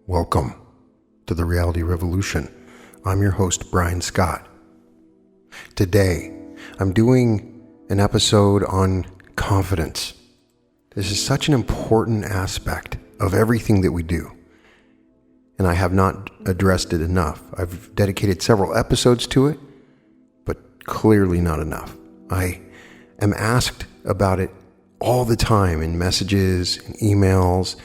Welcome to the Reality Revolution. I'm your host, Brian Scott. Today, I'm doing an episode on confidence. This is such an important aspect of everything that we do, and I have not addressed it enough. I've dedicated several episodes to it, but clearly not enough. I am asked about it all the time in messages and emails.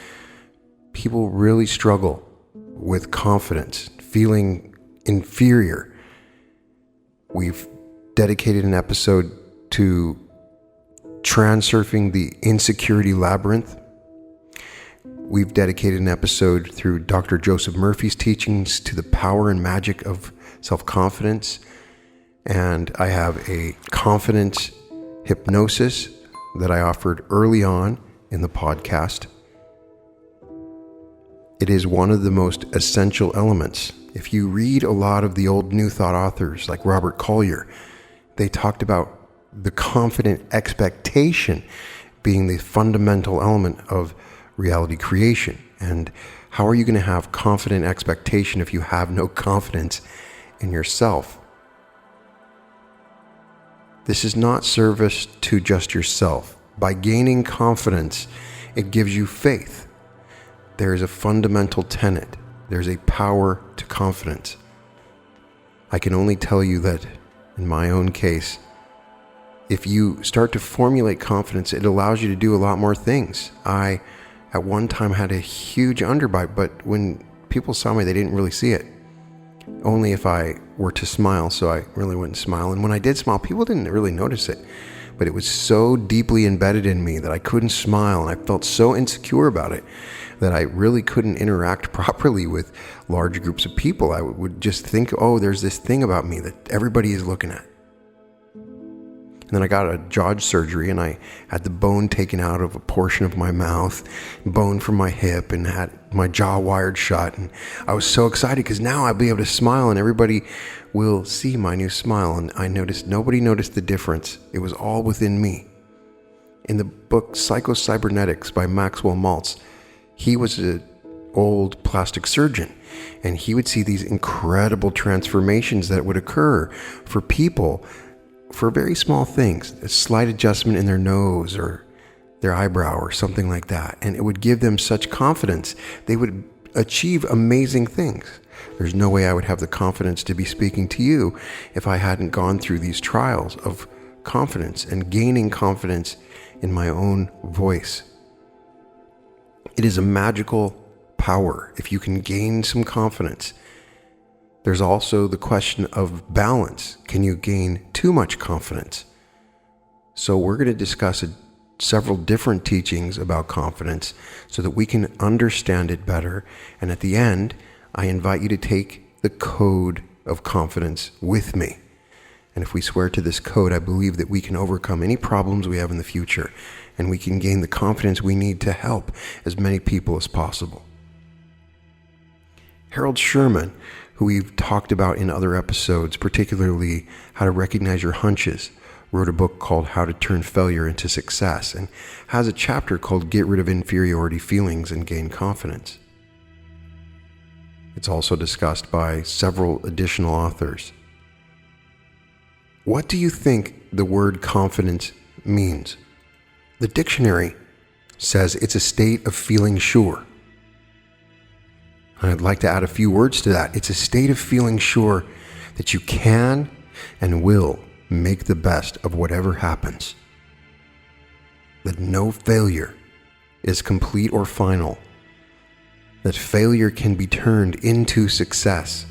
People really struggle with confidence, feeling inferior. We've dedicated an episode to transurfing the insecurity labyrinth. We've dedicated an episode through Dr. Joseph Murphy's teachings to the power and magic of self-confidence. And I have a confidence hypnosis that I offered early on in the podcast. It is one of the most essential elements. If you read a lot of the old New Thought authors like Robert Collier, they talked about the confident expectation being the fundamental element of reality creation. And how are you going to have confident expectation if you have no confidence in yourself? This is not service to just yourself. By gaining confidence, it gives you faith. There is a fundamental tenet. There's a power to confidence. I can only tell you that in my own case, if you start to formulate confidence, it allows you to do a lot more things. I, at one time, had a huge underbite, but when people saw me, they didn't really see it. Only if I were to smile, so I really wouldn't smile. And when I did smile, people didn't really notice it. But it was so deeply embedded in me that I couldn't smile, and I felt so insecure about it that I really couldn't interact properly with large groups of people. I would just think, oh, there's this thing about me that everybody is looking at. And then I got a jaw surgery, and I had the bone taken out of a portion of my mouth, bone from my hip, and had my jaw wired shut. And I was so excited because now I'll be able to smile, and everybody will see my new smile. And I noticed nobody noticed the difference. It was all within me. In the book Psycho-Cybernetics by Maxwell Maltz, he was an old plastic surgeon, and he would see these incredible transformations that would occur for people for very small things, a slight adjustment in their nose or their eyebrow or something like that. And it would give them such confidence. They would achieve amazing things. There's no way I would have the confidence to be speaking to you if I hadn't gone through these trials of confidence and gaining confidence in my own voice. It is a magical power if you can gain some confidence. There's also the question of balance. Can you gain too much confidence? So we're going to discuss several different teachings about confidence so that we can understand it better. And at the end, I invite you to take the code of confidence with me. And if we swear to this code, I believe that we can overcome any problems we have in the future, and we can gain the confidence we need to help as many people as possible. Harold Sherman, who we've talked about in other episodes, particularly How to Recognize Your Hunches, wrote a book called How to Turn Failure into Success, and has a chapter called Get Rid of Inferiority Feelings and Gain Confidence. It's also discussed by several additional authors. What do you think the word confidence means? The dictionary says it's a state of feeling sure. I'd like to add a few words to that. It's a state of feeling sure that you can and will make the best of whatever happens. That no failure is complete or final. That failure can be turned into success.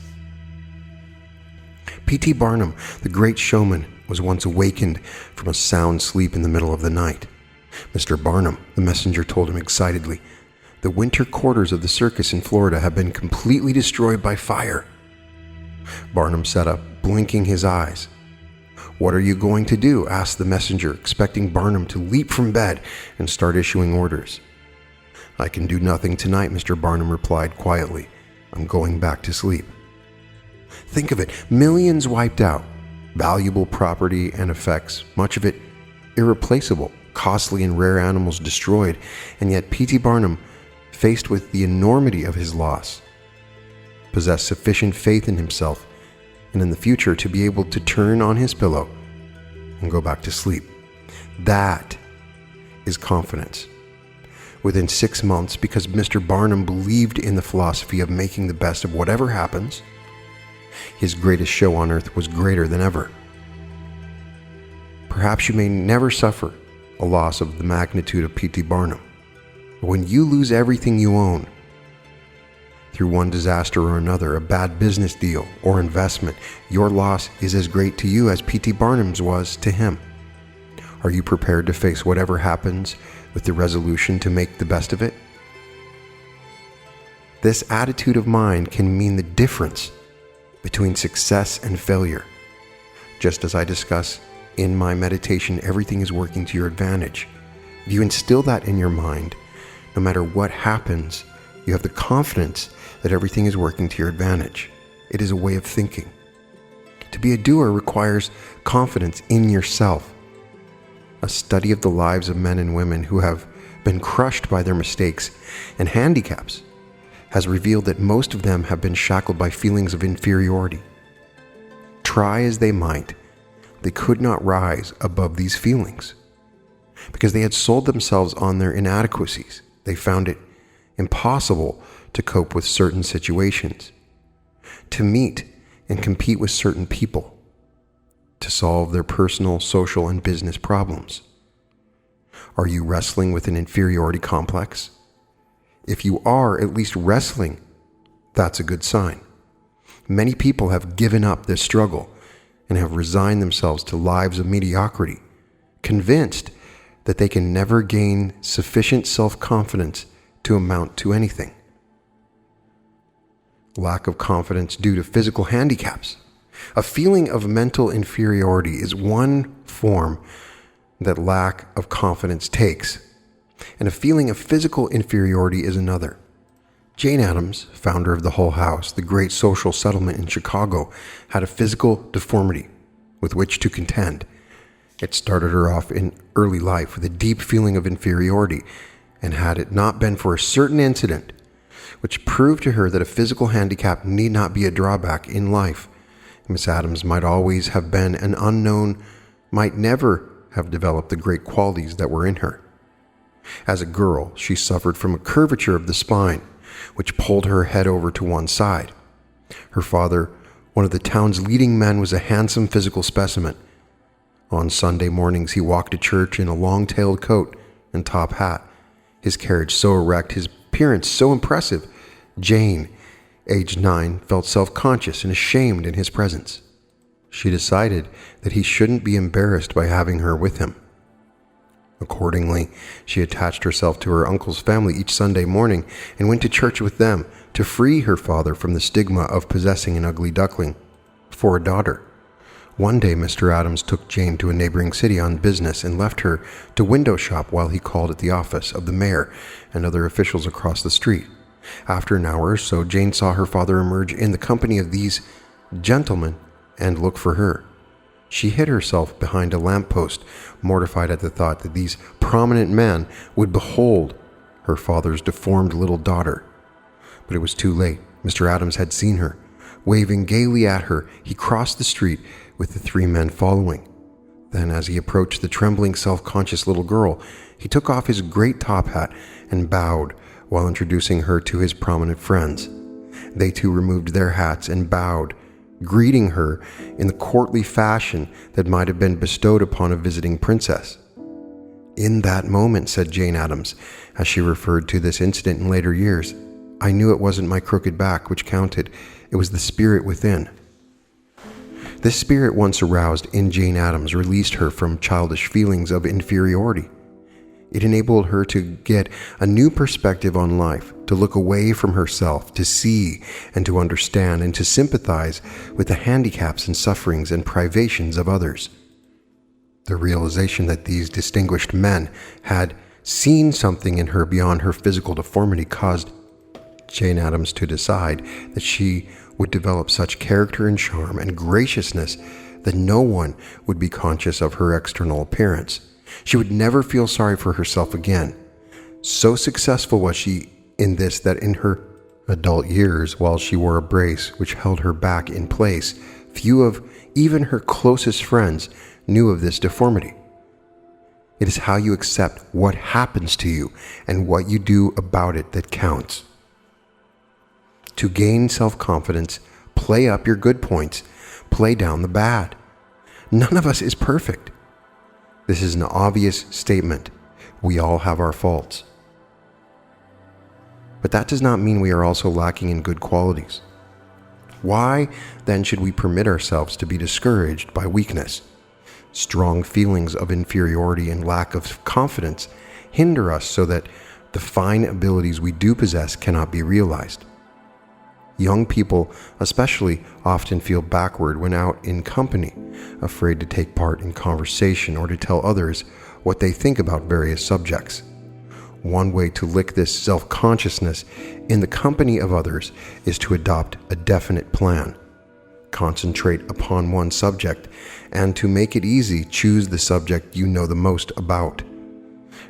P.T. Barnum, the great showman, was once awakened from a sound sleep in the middle of the night. Mr. Barnum, the messenger told him excitedly, the winter quarters of the circus in Florida have been completely destroyed by fire. Barnum sat up, blinking his eyes. What are you going to do? Asked the messenger, expecting Barnum to leap from bed and start issuing orders. I can do nothing tonight, Mr. Barnum replied quietly. I'm going back to sleep. Think of it, millions wiped out, valuable property and effects, much of it irreplaceable, costly and rare animals destroyed, and yet P.T. Barnum faced with the enormity of his loss, possessed sufficient faith in himself and in the future to be able to turn on his pillow and go back to sleep. That is confidence. Within 6 months, because Mr. Barnum believed in the philosophy of making the best of whatever happens, his greatest show on earth was greater than ever. Perhaps you may never suffer a loss of the magnitude of P.T. Barnum, but when you lose everything you own through one disaster or another, a bad business deal or investment, your loss is as great to you as P.T. Barnum's was to him. Are you prepared to face whatever happens with the resolution to make the best of it? This attitude of mind can mean the difference between success and failure. Just as I discuss in my meditation, everything is working to your advantage. If you instill that in your mind, no matter what happens, you have the confidence that everything is working to your advantage. It is a way of thinking. To be a doer requires confidence in yourself. A study of the lives of men and women who have been crushed by their mistakes and handicaps has revealed that most of them have been shackled by feelings of inferiority. Try as they might, they could not rise above these feelings because they had sold themselves on their inadequacies. They found it impossible to cope with certain situations, to meet and compete with certain people, to solve their personal, social, and business problems. Are you wrestling with an inferiority complex? If you are at least wrestling, that's a good sign. Many people have given up this struggle and have resigned themselves to lives of mediocrity, convinced that they can never gain sufficient self-confidence to amount to anything. Lack of confidence due to physical handicaps. A feeling of mental inferiority is one form that lack of confidence takes, and a feeling of physical inferiority is another. Jane Addams, founder of the Hull House, the great social settlement in Chicago, had a physical deformity with which to contend. It started her off in early life with a deep feeling of inferiority, and had it not been for a certain incident which proved to her that a physical handicap need not be a drawback in life, Miss Addams might always have been an unknown, might never have developed the great qualities that were in her. As a girl, she suffered from a curvature of the spine, which pulled her head over to one side. Her father, one of the town's leading men, was a handsome physical specimen. On Sunday mornings, he walked to church in a long-tailed coat and top hat, his carriage so erect, his appearance so impressive. Jane, aged 9, felt self-conscious and ashamed in his presence. She decided that he shouldn't be embarrassed by having her with him. Accordingly, she attached herself to her uncle's family each Sunday morning and went to church with them to free her father from the stigma of possessing an ugly duckling for a daughter. One day, Mr. Addams took Jane to a neighboring city on business and left her to window shop while he called at the office of the mayor and other officials across the street. After an hour or so, Jane saw her father emerge in the company of these gentlemen and look for her. She hid herself behind a lamppost, mortified at the thought that these prominent men would behold her father's deformed little daughter. But it was too late. Mr. Addams had seen her. Waving gaily at her, he crossed the street with the 3 men following. Then, as he approached the trembling, self-conscious little girl, he took off his great top hat and bowed while introducing her to his prominent friends. They too removed their hats and bowed, greeting her in the courtly fashion that might have been bestowed upon a visiting princess. "In that moment," said Jane Addams, as she referred to this incident in later years, "I knew it wasn't my crooked back which counted, it was the spirit within." This spirit, once aroused in Jane Addams, released her from childish feelings of inferiority. It enabled her to get a new perspective on life, to look away from herself, to see and to understand and to sympathize with the handicaps and sufferings and privations of others. The realization that these distinguished men had seen something in her beyond her physical deformity caused Jane Addams to decide that she would develop such character and charm and graciousness that no one would be conscious of her external appearance. She would never feel sorry for herself again. So successful was she in this that in her adult years, while she wore a brace which held her back in place, few of even her closest friends knew of this deformity. It is how you accept what happens to you and what you do about it that counts. To gain self-confidence, play up your good points, play down the bad. None of us is perfect. This is an obvious statement. We all have our faults. But that does not mean we are also lacking in good qualities. Why then should we permit ourselves to be discouraged by weakness? Strong feelings of inferiority and lack of confidence hinder us so that the fine abilities we do possess cannot be realized. Young people especially often feel backward when out in company, afraid to take part in conversation or to tell others what they think about various subjects. One way to lick this self-consciousness in the company of others is to adopt a definite plan. Concentrate upon one subject, and to make it easy, choose the subject you know the most about.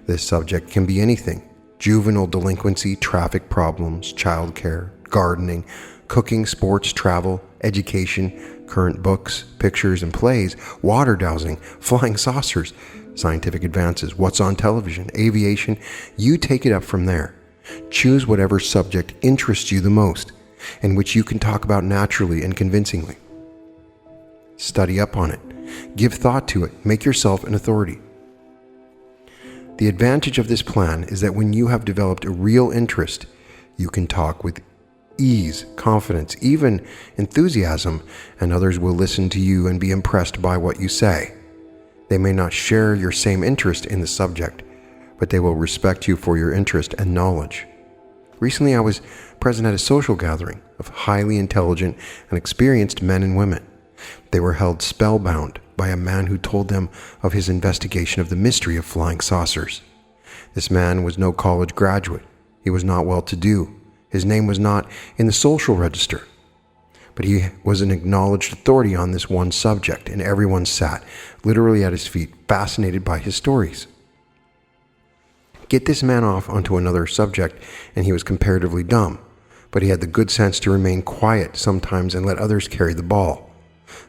This subject can be anything: juvenile delinquency, traffic problems, childcare, gardening, cooking, sports, travel, education, current books, pictures and plays, water dowsing, flying saucers, scientific advances, what's on television, aviation. You take it up from there. Choose whatever subject interests you the most, and which you can talk about naturally and convincingly. Study up on it. Give thought to it. Make yourself an authority. The advantage of this plan is that when you have developed a real interest, you can talk with ease, confidence, even enthusiasm, and others will listen to you and be impressed by what you say. They may not share your same interest in the subject, but they will respect you for your interest and knowledge. Recently, I was present at a social gathering of highly intelligent and experienced men and women. They were held spellbound by a man who told them of his investigation of the mystery of flying saucers. This man was no college graduate. He was not well-to-do. His name was not in the social register. But he was an acknowledged authority on this one subject, and everyone sat literally at his feet, fascinated by his stories. Get this man off onto another subject, and he was comparatively dumb, but he had the good sense to remain quiet sometimes and let others carry the ball.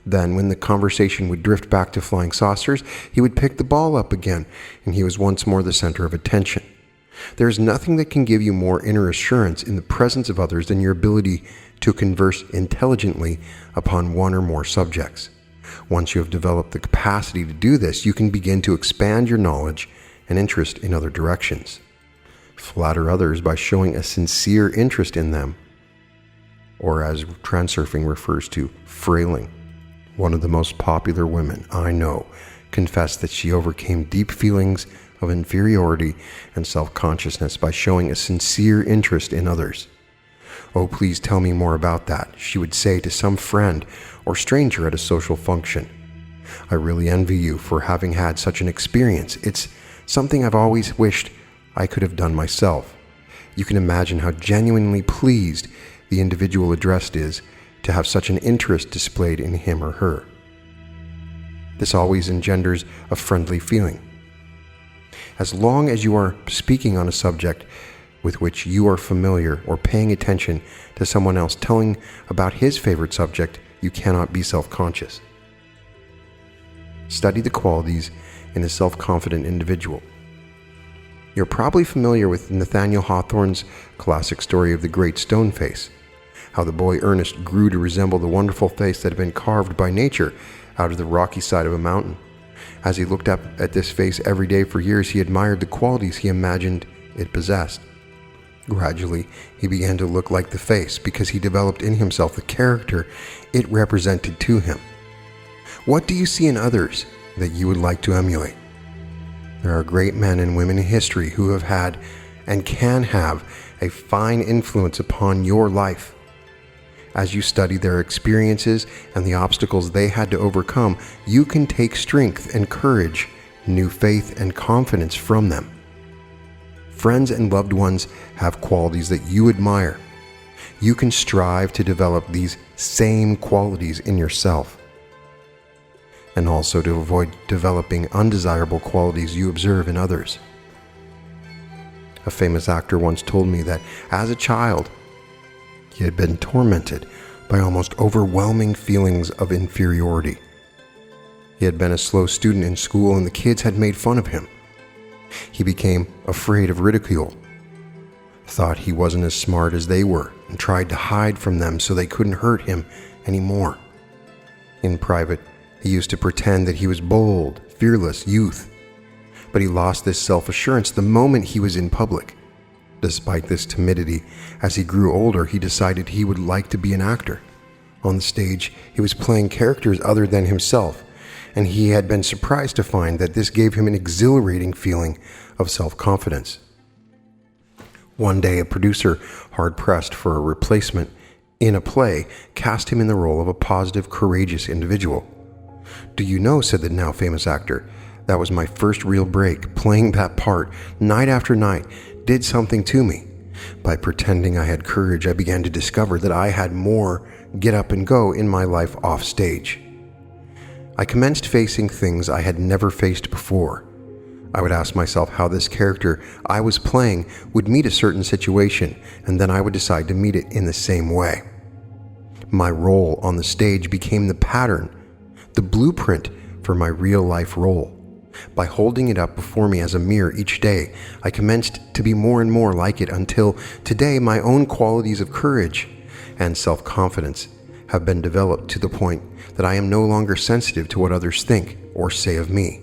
Then, when the conversation would drift back to flying saucers, he would pick the ball up again, and he was once more the center of attention. There is nothing that can give you more inner assurance in the presence of others than your ability to converse intelligently upon one or more subjects. Once you have developed the capacity to do this, you can begin to expand your knowledge and interest in other directions. Flatter others by showing a sincere interest in them, or as transurfing refers to, frailing. One of the most popular women I know confessed that she overcame deep feelings of inferiority and self-consciousness by showing a sincere interest in others. "Oh, please tell me more about that," she would say to some friend or stranger at a social function. "I really envy you for having had such an experience. It's something I've always wished I could have done myself." You can imagine how genuinely pleased the individual addressed is to have such an interest displayed in him or her. This always engenders a friendly feeling. As long as you are speaking on a subject with which you are familiar or paying attention to someone else telling about his favorite subject, you cannot be self-conscious. Study the qualities in a self-confident individual. You're probably familiar with Nathaniel Hawthorne's classic story of the Great Stone Face, how the boy Ernest grew to resemble the wonderful face that had been carved by nature out of the rocky side of a mountain. As he looked up at this face every day for years, he admired the qualities he imagined it possessed. Gradually, he began to look like the face because he developed in himself the character it represented to him. What do you see in others that you would like to emulate? There are great men and women in history who have had and can have a fine influence upon your life. As you study their experiences and the obstacles they had to overcome, you can take strength and courage, new faith and confidence from them. Friends and loved ones have qualities that you admire. You can strive to develop these same qualities in yourself, and also to avoid developing undesirable qualities you observe in others. A famous actor once told me that as a child, he had been tormented by almost overwhelming feelings of inferiority. He had been a slow student in school and the kids had made fun of him. He became afraid of ridicule, thought he wasn't as smart as they were, and tried to hide from them so they couldn't hurt him anymore. In private, he used to pretend that he was bold, fearless youth, but he lost this self-assurance the moment he was in public. Despite this timidity, as he grew older, he decided he would like to be an actor. On the stage, he was playing characters other than himself, and he had been surprised to find that this gave him an exhilarating feeling of self-confidence. One day, a producer, hard-pressed for a replacement in a play, cast him in the role of a positive, courageous individual. "Do you know," said the now famous actor, "that was my first real break. Playing that part, night after night, did something to me. By pretending I had courage, I began to discover that I had more get up and go in my life off stage. I commenced facing things I had never faced before. I would ask myself how this character I was playing would meet a certain situation, and then I would decide to meet it in the same way. My role on the stage became the pattern, the blueprint for my real-life role. By holding it up before me as a mirror each day, I commenced to be more and more like it until today my own qualities of courage and self-confidence have been developed to the point that I am no longer sensitive to what others think or say of me.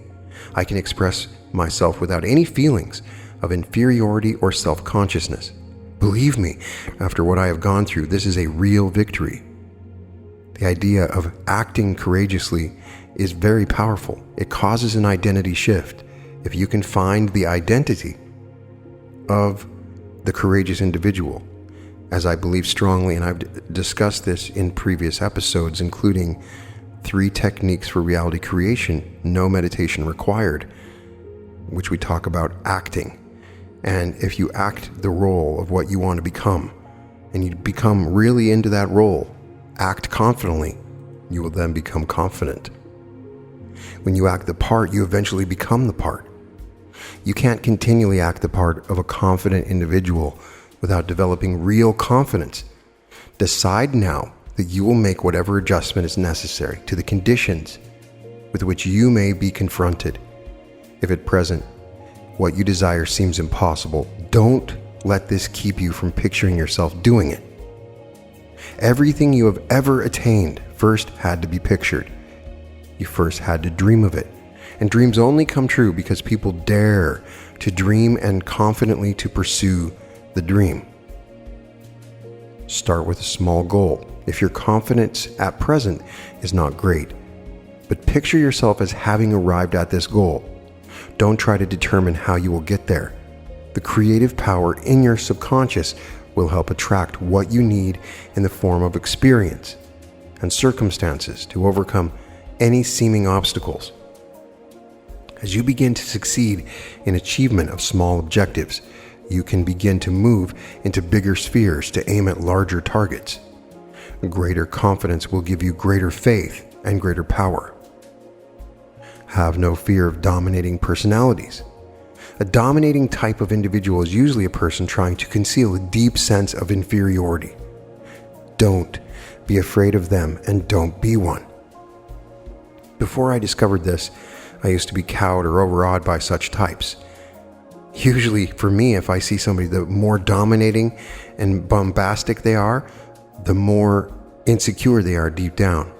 I can express myself without any feelings of inferiority or self-consciousness. Believe me, after what I have gone through, this is a real victory." The idea of acting courageously is very powerful. It causes an identity shift. If you can find the identity of the courageous individual, as I believe strongly, and I've discussed this in previous episodes, including 3 techniques for reality creation, no meditation required, which we talk about acting. And if you act the role of what you want to become, and you become really into that role, act confidently, you will then become confident. When you act the part, you eventually become the part. You can't continually act the part of a confident individual without developing real confidence. Decide now that you will make whatever adjustment is necessary to the conditions with which you may be confronted. If at present what you desire seems impossible, don't let this keep you from picturing yourself doing it. Everything you have ever attained first had to be pictured. You first had to dream of it. And dreams only come true because people dare to dream and confidently to pursue the dream. Start with a small goal. If your confidence at present is not great, but picture yourself as having arrived at this goal. Don't try to determine how you will get there. The creative power in your subconscious will help attract what you need in the form of experience and circumstances to overcome any seeming obstacles. As you begin to succeed in achievement of small objectives, you can begin to move into bigger spheres to aim at larger targets. Greater confidence will give you greater faith and greater power. Have no fear of dominating personalities. A dominating type of individual is usually a person trying to conceal a deep sense of inferiority. Don't be afraid of them and don't be one. Before I discovered this, I used to be cowed or overawed by such types. Usually, for me, if I see somebody, the more dominating and bombastic they are, the more insecure they are deep down.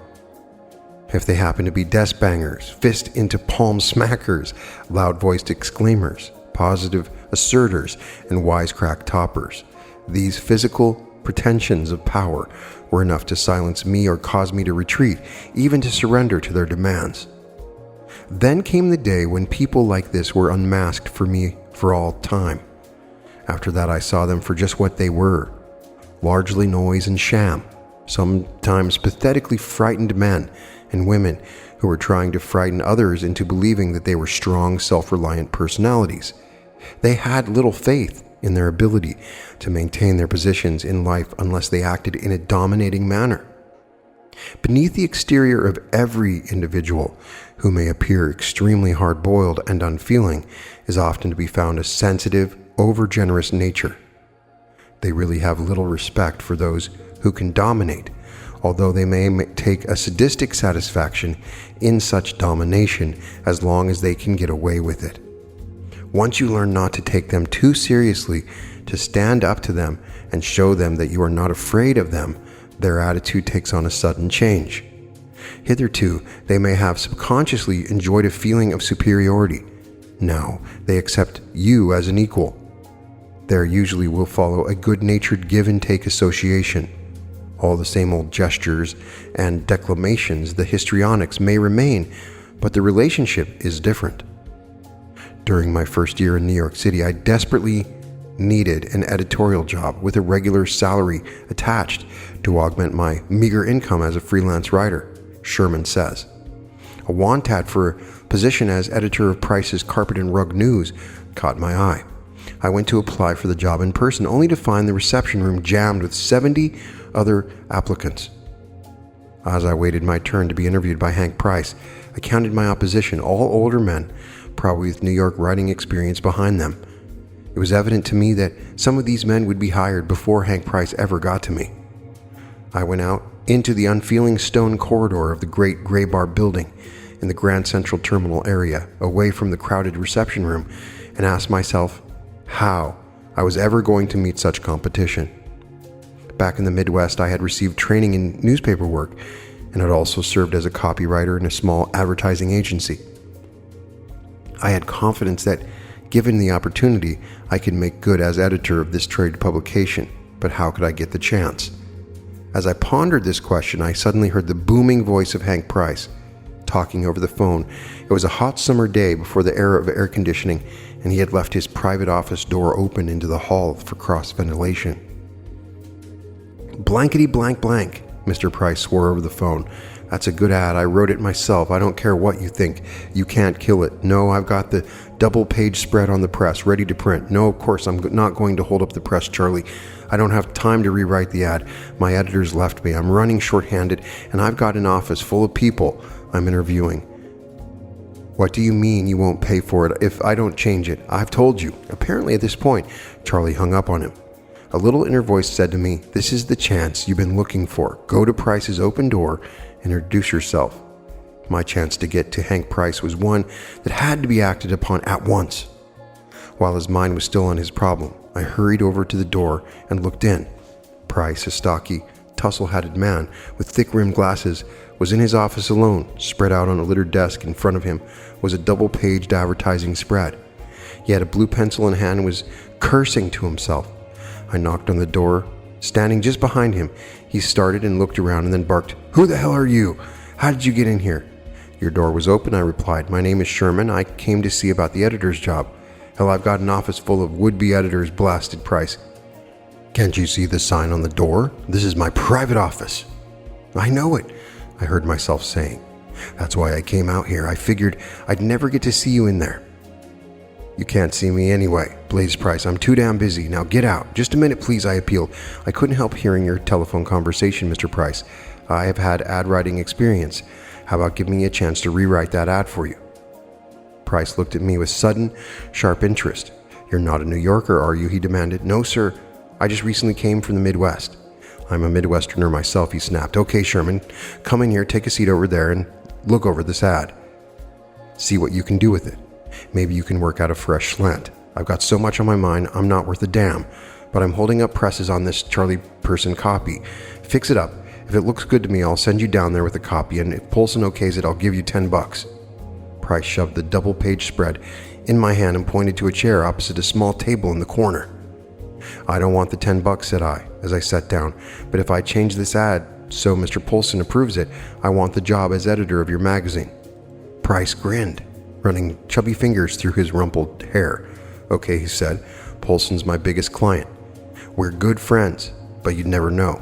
If they happen to be desk bangers, fist into palm smackers, loud-voiced exclaimers, positive asserters, and wisecrack toppers, these physical pretensions of power were enough to silence me or cause me to retreat, even to surrender to their demands. Then came the day when people like this were unmasked for me for all time. After that, I saw them for just what they were, largely noise and sham, sometimes pathetically frightened men and women who were trying to frighten others into believing that they were strong, self-reliant personalities. They had little faith in their ability to maintain their positions in life unless they acted in a dominating manner. Beneath the exterior of every individual who may appear extremely hard-boiled and unfeeling is often to be found a sensitive, overgenerous nature. They really have little respect for those who can dominate, although they may take a sadistic satisfaction in such domination as long as they can get away with it. Once you learn not to take them too seriously, to stand up to them and show them that you are not afraid of them, their attitude takes on a sudden change. Hitherto, they may have subconsciously enjoyed a feeling of superiority. Now, they accept you as an equal. There usually will follow a good-natured give-and-take association. All the same old gestures and declamations, the histrionics may remain, but the relationship is different. During my first year in New York City, I desperately needed an editorial job with a regular salary attached to augment my meager income as a freelance writer, Sherman says. A want ad for a position as editor of Price's Carpet and Rug News caught my eye. I went to apply for the job in person, only to find the reception room jammed with 70 other applicants. As I waited my turn to be interviewed by Hank Price, I counted my opposition, all older men, probably with New York writing experience behind them. It was evident to me that some of these men would be hired before Hank Price ever got to me. I went out into the unfeeling stone corridor of the great gray bar building in the Grand Central Terminal area, away from the crowded reception room, and asked myself how I was ever going to meet such competition. Back in the Midwest, I had received training in newspaper work and had also served as a copywriter in a small advertising agency. I had confidence that, given the opportunity, I could make good as editor of this trade publication, but how could I get the chance? As I pondered this question, I suddenly heard the booming voice of Hank Price, talking over the phone. It was a hot summer day before the era of air conditioning, and he had left his private office door open into the hall for cross ventilation. Blankety blank blank, Mr. Price swore over the phone. That's a good ad. I wrote it myself. I don't care what you think. You can't kill it. No, I've got the double-page spread on the press, ready to print. No, of course, I'm not going to hold up the press, Charlie. I don't have time to rewrite the ad. My editors left me. I'm running short-handed, and I've got an office full of people I'm interviewing. What do you mean you won't pay for it if I don't change it? I've told you. Apparently at this point, Charlie hung up on him. A little inner voice said to me, this is the chance you've been looking for. Go to Price's open door and introduce yourself. My chance to get to Hank Price was one that had to be acted upon at once. While his mind was still on his problem, I hurried over to the door and looked in. Price, a stocky, tussle-hatted man with thick-rimmed glasses, was in his office alone. Spread out on a littered desk in front of him was a double-paged advertising spread. He had a blue pencil in hand and was cursing to himself. I knocked on the door. Standing just behind him, he started and looked around and then barked, "Who the hell are you? How did you get in here?" "Your door was open," I replied. "My name is Sherman. I came to see about the editor's job." "Hell, I've got an office full of would-be editors," blasted Price. "Can't you see the sign on the door? This is my private office." "I know it," I heard myself saying. "That's why I came out here. I figured I'd never get to see you in there." "You can't see me anyway," blazed Price. "I'm too damn busy. Now get out." "Just a minute, please," I appealed. "I couldn't help hearing your telephone conversation, Mr. Price. I have had ad writing experience. How about giving me a chance to rewrite that ad for you?" Price looked at me with sudden, sharp interest. "You're not a New Yorker, are you?" he demanded. "No, sir. I just recently came from the Midwest." "I'm a Midwesterner myself," he snapped. "Okay, Sherman, come in here, take a seat over there, and look over this ad. See what you can do with it. Maybe you can work out a fresh slant. I've got so much on my mind, I'm not worth a damn, but I'm holding up presses on this Charlie Person copy. Fix it up. If it looks good to me, I'll send you down there with a copy, and if Polson okays it, I'll give you $10. Price shoved the double-page spread in my hand and pointed to a chair opposite a small table in the corner. "I don't want the $10, said I, as I sat down, "but if I change this ad so Mr. Polson approves it, I want the job as editor of your magazine." Price grinned, running chubby fingers through his rumpled hair. "Okay," he said, "Polson's my biggest client. We're good friends, but you'd never know.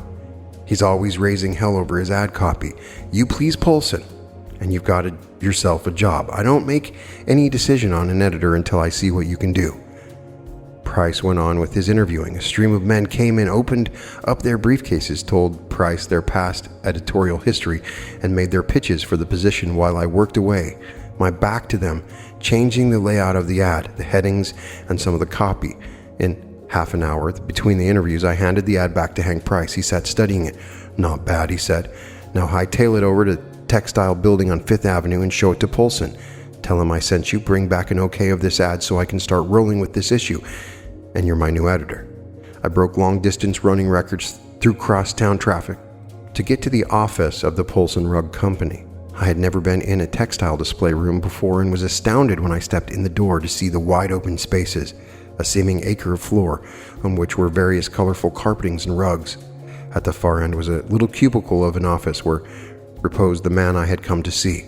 He's always raising hell over his ad copy. You please Polson, and you've got yourself a job. I don't make any decision on an editor until I see what you can do." Price went on with his interviewing. A stream of men came in, opened up their briefcases, told Price their past editorial history, and made their pitches for the position while I worked away, my back to them, changing the layout of the ad, the headings, and some of the copy. In half an hour between the interviews, I handed the ad back to Hank Price. He sat studying it. "Not bad," he said. "Now hightail it over to the textile building on 5th Avenue and show it to Polson. Tell him I sent you, bring back an okay of this ad so I can start rolling with this issue, and you're my new editor." I broke long-distance running records through crosstown traffic to get to the office of the Polson Rug Company. I had never been in a textile display room before and was astounded when I stepped in the door to see the wide-open spaces, a seeming acre of floor on which were various colorful carpetings and rugs. At the far end was a little cubicle of an office where reposed the man I had come to see.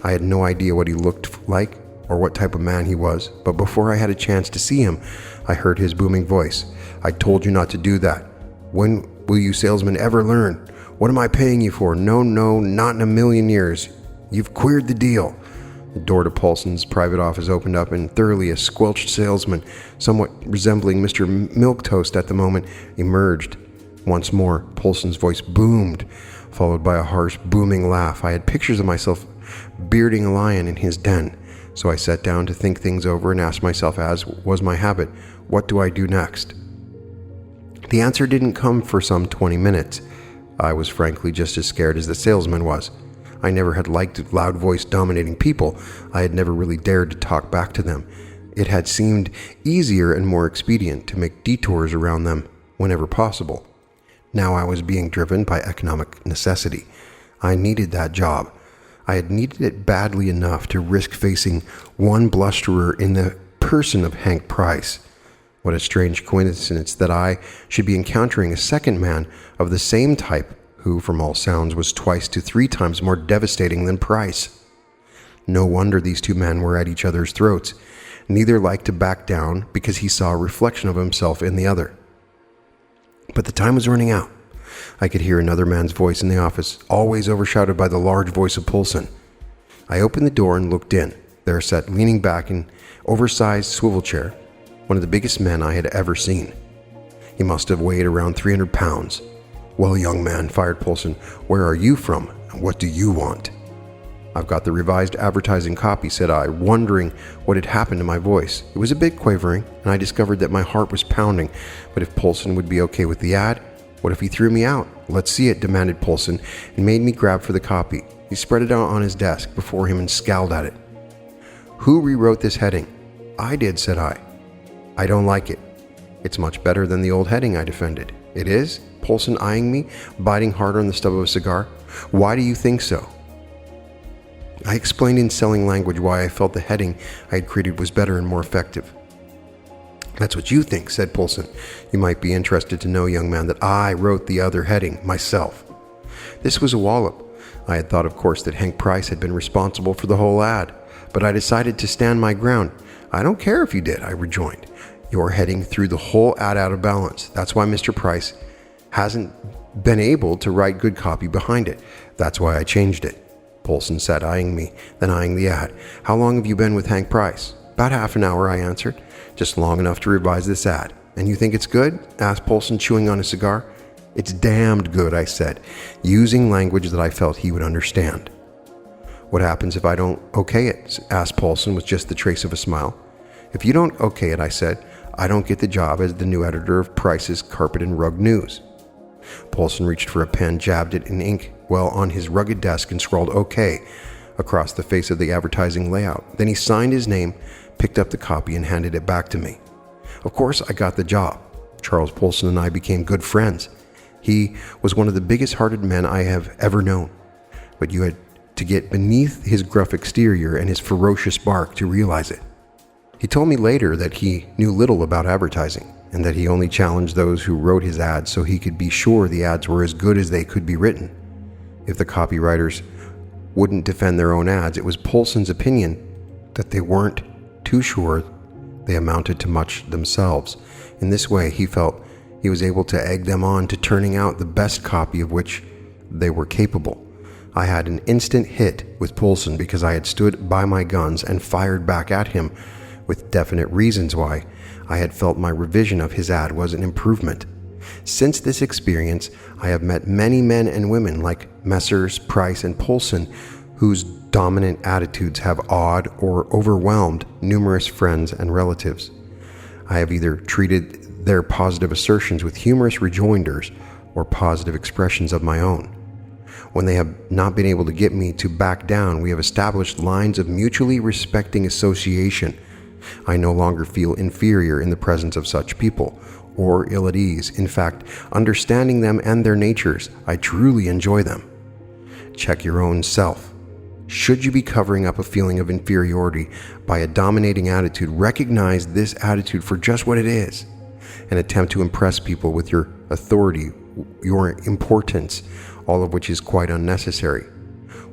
I had no idea what he looked like or what type of man he was, but before I had a chance to see him, I heard his booming voice. "I told you not to do that. When will you salesmen ever learn? What am I paying you for? No, not in a million years. You've queered the deal." The door to Polson's private office opened up, and thoroughly a squelched salesman, somewhat resembling Mr. Milquetoast at the moment, emerged. Once more, Polson's voice boomed, followed by a harsh, booming laugh. I had pictures of myself bearding a lion in his den, so I sat down to think things over and asked myself, as was my habit, what do I do next? The answer didn't come for some 20 minutes. I was frankly just as scared as the salesman was. I never had liked loud-voiced dominating people. I had never really dared to talk back to them. It had seemed easier and more expedient to make detours around them whenever possible. Now I was being driven by economic necessity. I needed that job. I had needed it badly enough to risk facing one blusterer in the person of Hank Price. What a strange coincidence that I should be encountering a second man of the same type who, from all sounds, was twice to 3 times more devastating than Price. No wonder these two men were at each other's throats. Neither liked to back down because he saw a reflection of himself in the other. But the time was running out. I could hear another man's voice in the office, always overshadowed by the large voice of Polson. I opened the door and looked in. There sat, leaning back in an oversized swivel chair, one of the biggest men I had ever seen. He must have weighed around 300 pounds. "Well, young man," fired Polson, "where are you from, and what do you want?" "I've got the revised advertising copy," said I, wondering what had happened to my voice. It was a bit quavering, and I discovered that my heart was pounding. But if Polson would be okay with the ad, what if he threw me out? "Let's see it," demanded Polson, and made me grab for the copy. He spread it out on his desk before him and scowled at it. "Who rewrote this heading?" "I did," said I. "I don't like it." "It's much better than the old heading," I defended. "It is?" Polson eyeing me, biting hard on the stub of a cigar. "Why do you think so?" I explained in selling language why I felt the heading I had created was better and more effective. "That's what you think," said Polson. "You might be interested to know, young man, that I wrote the other heading myself." This was a wallop. I had thought, of course, that Hank Price had been responsible for the whole ad, but I decided to stand my ground. "I don't care if you did," I rejoined. "Your heading threw the whole ad out of balance. That's why Mr. Price hasn't been able to write good copy behind it. That's why I changed it." Polson sat eyeing me, then eyeing the ad. "How long have you been with Hank Price?" "About half an hour," I answered. "Just long enough to revise this ad." "And you think it's good?" asked Polson, chewing on his cigar. "It's damned good," I said, using language that I felt he would understand. "What happens if I don't okay it?" asked Polson with just the trace of a smile. "If you don't okay it," I said, "I don't get the job as the new editor of Price's Carpet and Rug News." Polson reached for a pen, jabbed it in ink well on his rugged desk, and scrawled "OK" across the face of the advertising layout. Then he signed his name, picked up the copy, and handed it back to me. Of course, I got the job. Charles Polson and I became good friends. He was one of the biggest-hearted men I have ever known. But you had to get beneath his gruff exterior and his ferocious bark to realize it. He told me later that he knew little about advertising, and that he only challenged those who wrote his ads so he could be sure the ads were as good as they could be written. If the copywriters wouldn't defend their own ads, it was Polson's opinion that they weren't too sure they amounted to much themselves. In this way, he felt he was able to egg them on to turning out the best copy of which they were capable. I had an instant hit with Polson because I had stood by my guns and fired back at him with definite reasons why I had felt my revision of his ad was an improvement. Since this experience, I have met many men and women like Messrs. Price and Polson whose dominant attitudes have awed or overwhelmed numerous friends and relatives. I have either treated their positive assertions with humorous rejoinders or positive expressions of my own. When they have not been able to get me to back down, we have established lines of mutually respecting association. I no longer feel inferior in the presence of such people, or ill at ease. In fact, understanding them and their natures, I truly enjoy them. Check your own self. Should you be covering up a feeling of inferiority by a dominating attitude, recognize this attitude for just what it is, and attempt to impress people with your authority, your importance, all of which is quite unnecessary.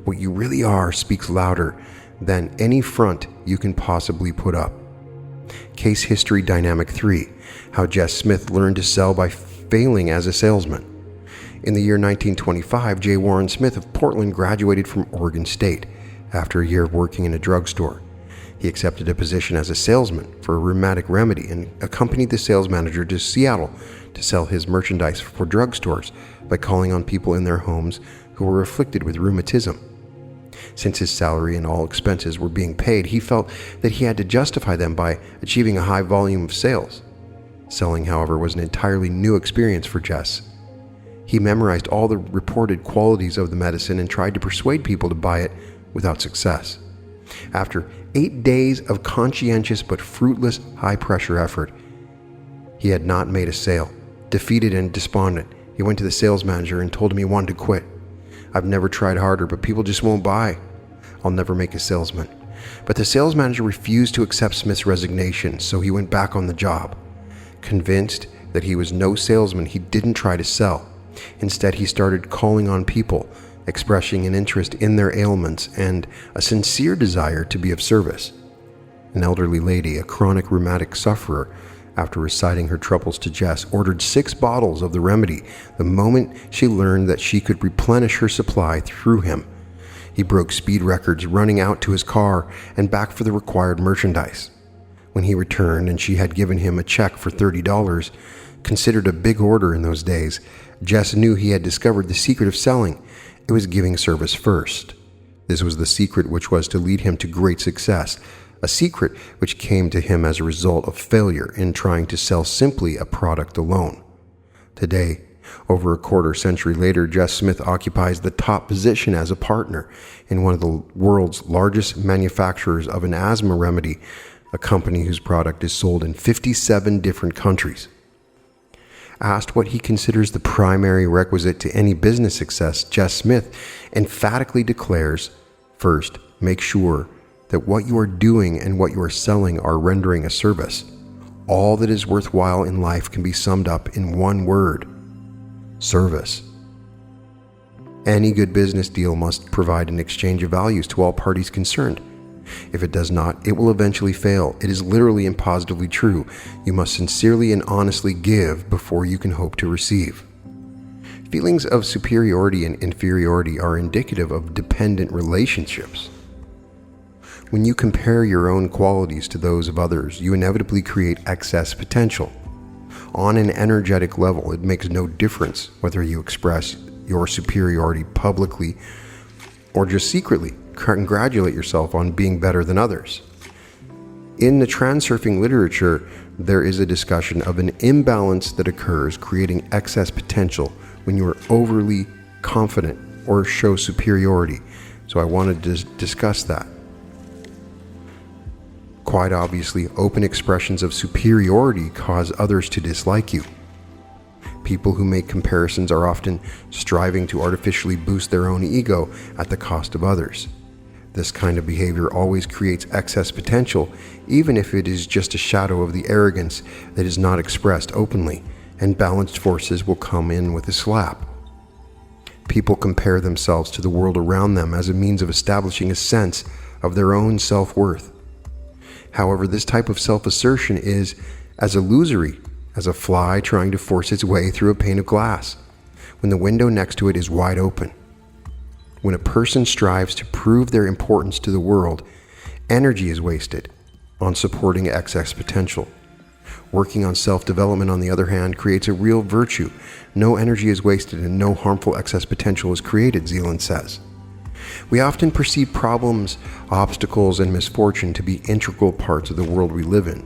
What you really are speaks louder than any front you can possibly put up. Case History Dynamic 3, how Jess Smith learned to sell by failing as a salesman. In the year 1925, J. Warren Smith of Portland graduated from Oregon State after a year of working in a drugstore. He accepted a position as a salesman for a rheumatic remedy and accompanied the sales manager to Seattle to sell his merchandise for drugstores by calling on people in their homes who were afflicted with rheumatism. Since his salary and all expenses were being paid, he felt that he had to justify them by achieving a high volume of sales. Selling, however, was an entirely new experience for Jess. He memorized all the reported qualities of the medicine and tried to persuade people to buy it without success. After 8 days of conscientious but fruitless high-pressure effort, he had not made a sale. Defeated and despondent, he went to the sales manager and told him he wanted to quit. "I've never tried harder, but people just won't buy. I'll never make a salesman." But the sales manager refused to accept Smith's resignation, so he went back on the job. Convinced that he was no salesman, he didn't try to sell. Instead, he started calling on people, expressing an interest in their ailments and a sincere desire to be of service. An elderly lady, a chronic rheumatic sufferer, after reciting her troubles to Jess, ordered 6 bottles of the remedy the moment she learned that she could replenish her supply through him. He broke speed records, running out to his car and back for the required merchandise. When he returned and she had given him a check for $30, considered a big order in those days, Jess knew he had discovered the secret of selling. It was giving service first. This was the secret which was to lead him to great success, a secret which came to him as a result of failure in trying to sell simply a product alone. Today, over a quarter century later, Jess Smith occupies the top position as a partner in one of the world's largest manufacturers of an asthma remedy, a company whose product is sold in 57 different countries. Asked what he considers the primary requisite to any business success, Jess Smith emphatically declares, first, make sure that what you are doing and what you are selling are rendering a service. All that is worthwhile in life can be summed up in one word: service. Any good business deal must provide an exchange of values to all parties concerned. If it does not, it will eventually fail. It is literally and positively true. You must sincerely and honestly give before you can hope to receive. Feelings of superiority and inferiority are indicative of dependent relationships. When you compare your own qualities to those of others, you inevitably create excess potential. On an energetic level, it makes no difference whether you express your superiority publicly or just secretly congratulate yourself on being better than others. In the transurfing literature, there is a discussion of an imbalance that occurs, creating excess potential when you are overly confident or show superiority. So I wanted to discuss that. Quite obviously, open expressions of superiority cause others to dislike you. People who make comparisons are often striving to artificially boost their own ego at the cost of others. This kind of behavior always creates excess potential, even if it is just a shadow of the arrogance that is not expressed openly, and balanced forces will come in with a slap. People compare themselves to the world around them as a means of establishing a sense of their own self-worth. However, this type of self-assertion is as illusory as a fly trying to force its way through a pane of glass when the window next to it is wide open. When a person strives to prove their importance to the world, energy is wasted on supporting excess potential. Working on self-development, on the other hand, creates a real virtue. No energy is wasted and no harmful excess potential is created, Zealand says. We often perceive problems, obstacles, and misfortune to be integral parts of the world we live in.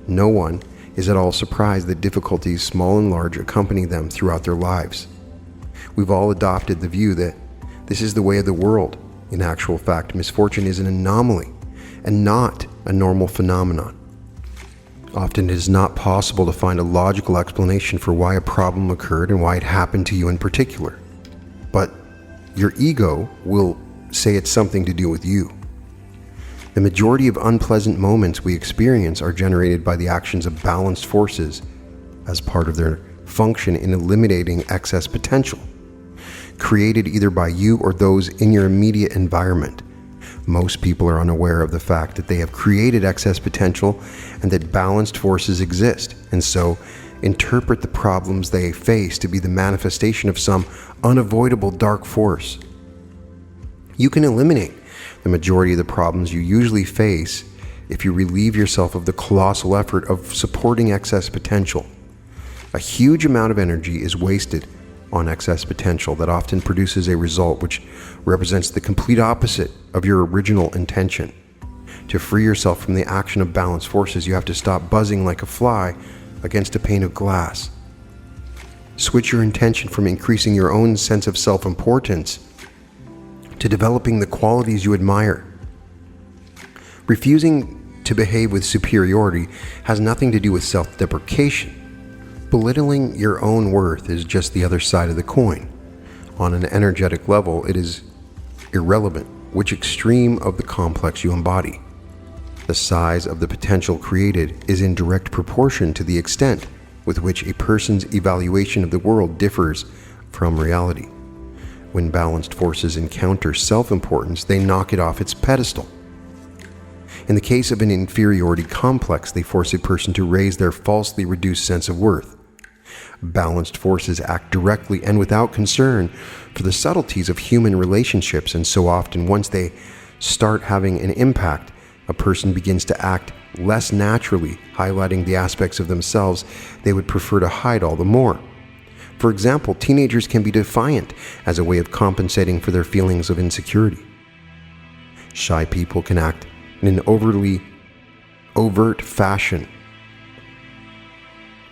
No one is at all surprised that difficulties, small and large, accompany them throughout their lives. We've all adopted the view that this is the way of the world. In actual fact, misfortune is an anomaly and not a normal phenomenon. Often it is not possible to find a logical explanation for why a problem occurred and why it happened to you in particular. But your ego will say it's something to do with you. The majority of unpleasant moments we experience are generated by the actions of balanced forces as part of their function in eliminating excess potential, created either by you or those in your immediate environment. Most people are unaware of the fact that they have created excess potential and that balanced forces exist, and so interpret the problems they face to be the manifestation of some unavoidable dark force. You can eliminate the majority of the problems you usually face if you relieve yourself of the colossal effort of supporting excess potential. A huge amount of energy is wasted on excess potential that often produces a result which represents the complete opposite of your original intention. To free yourself from the action of balanced forces, you have to stop buzzing like a fly against a pane of glass. Switch your intention from increasing your own sense of self-importance to developing the qualities you admire. Refusing to behave with superiority has nothing to do with self-deprecation. Belittling your own worth is just the other side of the coin. On an energetic level, it is irrelevant which extreme of the complex you embody. The size of the potential created is in direct proportion to the extent with which a person's evaluation of the world differs from reality. When balanced forces encounter self-importance, they knock it off its pedestal. In the case of an inferiority complex, they force a person to raise their falsely reduced sense of worth. Balanced forces act directly and without concern for the subtleties of human relationships, and so often once they start having an impact, a person begins to act less naturally, highlighting the aspects of themselves they would prefer to hide all the more. For example, teenagers can be defiant as a way of compensating for their feelings of insecurity. Shy people can act in an overly overt fashion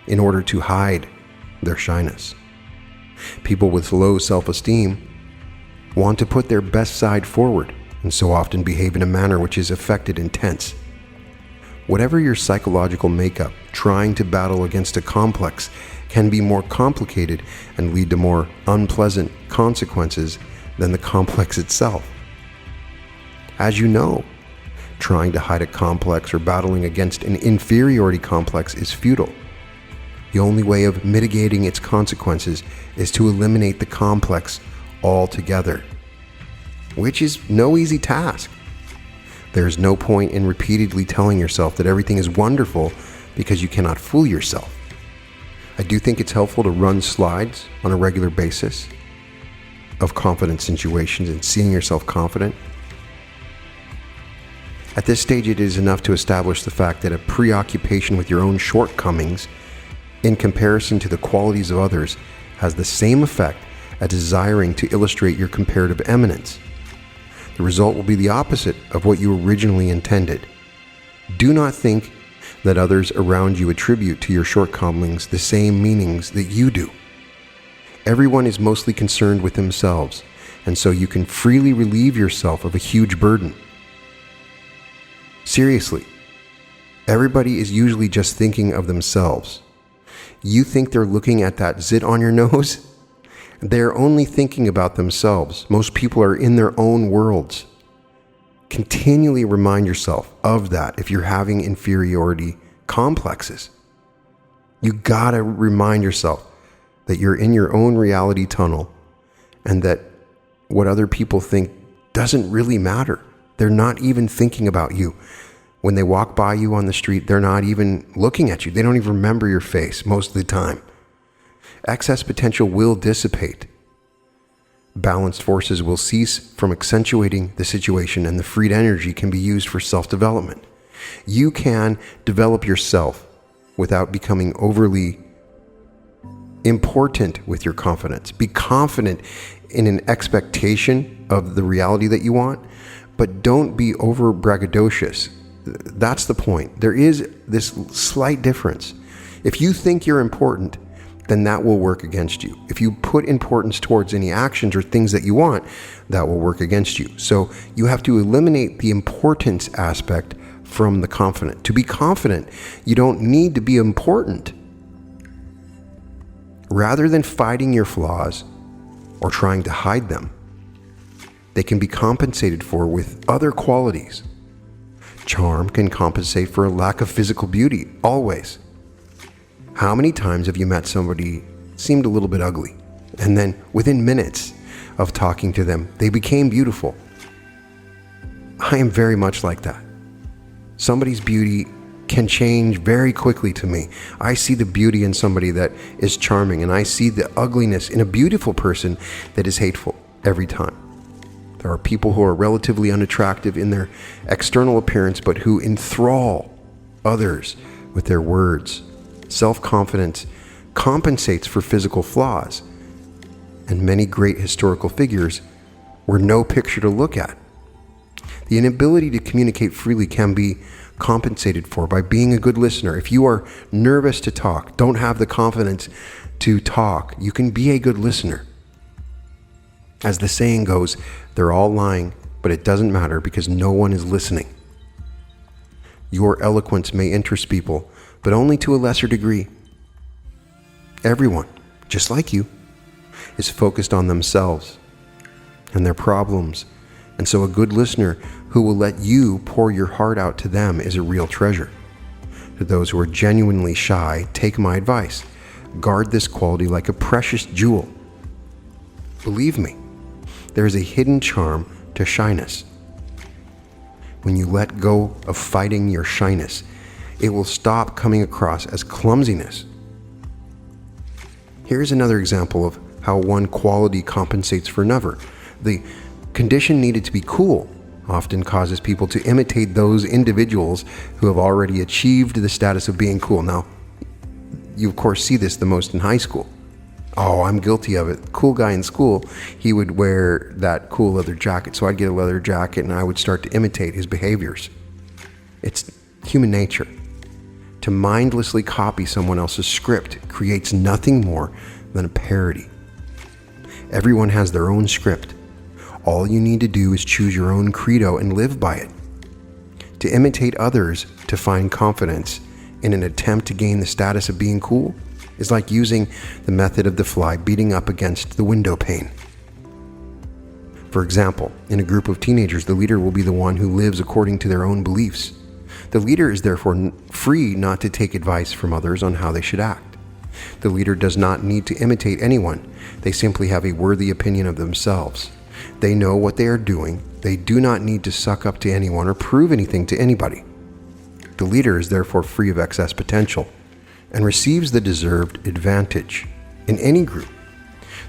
in order to hide their shyness. People with low self-esteem want to put their best side forward and so often behave in a manner which is affected and tense. Whatever your psychological makeup, trying to battle against a complex can be more complicated and lead to more unpleasant consequences than the complex itself. As you know, trying to hide a complex or battling against an inferiority complex is futile. The only way of mitigating its consequences is to eliminate the complex altogether, which is no easy task. There is no point in repeatedly telling yourself that everything is wonderful because you cannot fool yourself. I do think it's helpful to run slides on a regular basis of confident situations and seeing yourself confident. At this stage, it is enough to establish the fact that a preoccupation with your own shortcomings in comparison to the qualities of others has the same effect as desiring to illustrate your comparative eminence. The result will be the opposite of what you originally intended. Do not think that others around you attribute to your shortcomings the same meanings that you do. Everyone is mostly concerned with themselves, and so you can freely relieve yourself of a huge burden. Seriously, everybody is usually just thinking of themselves. You think they're looking at that zit on your nose? They're only thinking about themselves. Most people are in their own worlds. Continually remind yourself of that if you're having inferiority complexes. You gotta remind yourself that you're in your own reality tunnel and that what other people think doesn't really matter. They're not even thinking about you. When they walk by you on the street, they're not even looking at you. They don't even remember your face most of the time. Excess potential will dissipate. Balanced forces will cease from accentuating the situation, and the freed energy can be used for self-development. You can develop yourself without becoming overly important with your confidence. Be confident in an expectation of the reality that you want, but don't be over braggadocious. That's the point. There is this slight difference If you think you're important, then that will work against you. If you put importance towards any actions or things that you want, that will work against you. So you have to eliminate the importance aspect from the confident. To be confident, you don't need to be important. Rather than fighting your flaws or trying to hide them, they can be compensated for with other qualities. Charm can compensate for a lack of physical beauty, always. How many times have you met somebody seemed a little bit ugly, and then within minutes of talking to them, they became beautiful? I am very much like that. Somebody's beauty can change very quickly to me. I see the beauty in somebody that is charming, and I see the ugliness in a beautiful person that is hateful every time. There are people who are relatively unattractive in their external appearance, but who enthrall others with their words. Self-confidence compensates for physical flaws, and many great historical figures were no picture to look at. The inability to communicate freely can be compensated for by being a good listener. If you are nervous to talk, don't have the confidence to talk, you can be a good listener. As the saying goes, they're all lying, but it doesn't matter because no one is listening. Your eloquence may interest people, but only to a lesser degree. Everyone, just like you, is focused on themselves and their problems, and so a good listener who will let you pour your heart out to them is a real treasure. To those who are genuinely shy, take my advice. Guard this quality like a precious jewel. Believe me, there is a hidden charm to shyness. When you let go of fighting your shyness, it will stop coming across as clumsiness. Here's another example of how one quality compensates for another. The condition needed to be cool often causes people to imitate those individuals who have already achieved the status of being cool. Now, you of course see this the most in high school. Oh, I'm guilty of it. Cool guy in school, he would wear that cool leather jacket, so I'd get a leather jacket and I would start to imitate his behaviors. It's human nature. To mindlessly copy someone else's script creates nothing more than a parody. Everyone has their own script. All you need to do is choose your own credo and live by it. To imitate others to find confidence in an attempt to gain the status of being cool is like using the method of the fly beating up against the window pane. For example, in a group of teenagers, the leader will be the one who lives according to their own beliefs. The leader is therefore free not to take advice from others on how they should act. The leader does not need to imitate anyone. They simply have a worthy opinion of themselves. They know what they are doing. They do not need to suck up to anyone or prove anything to anybody. The leader is therefore free of excess potential and receives the deserved advantage. In any group,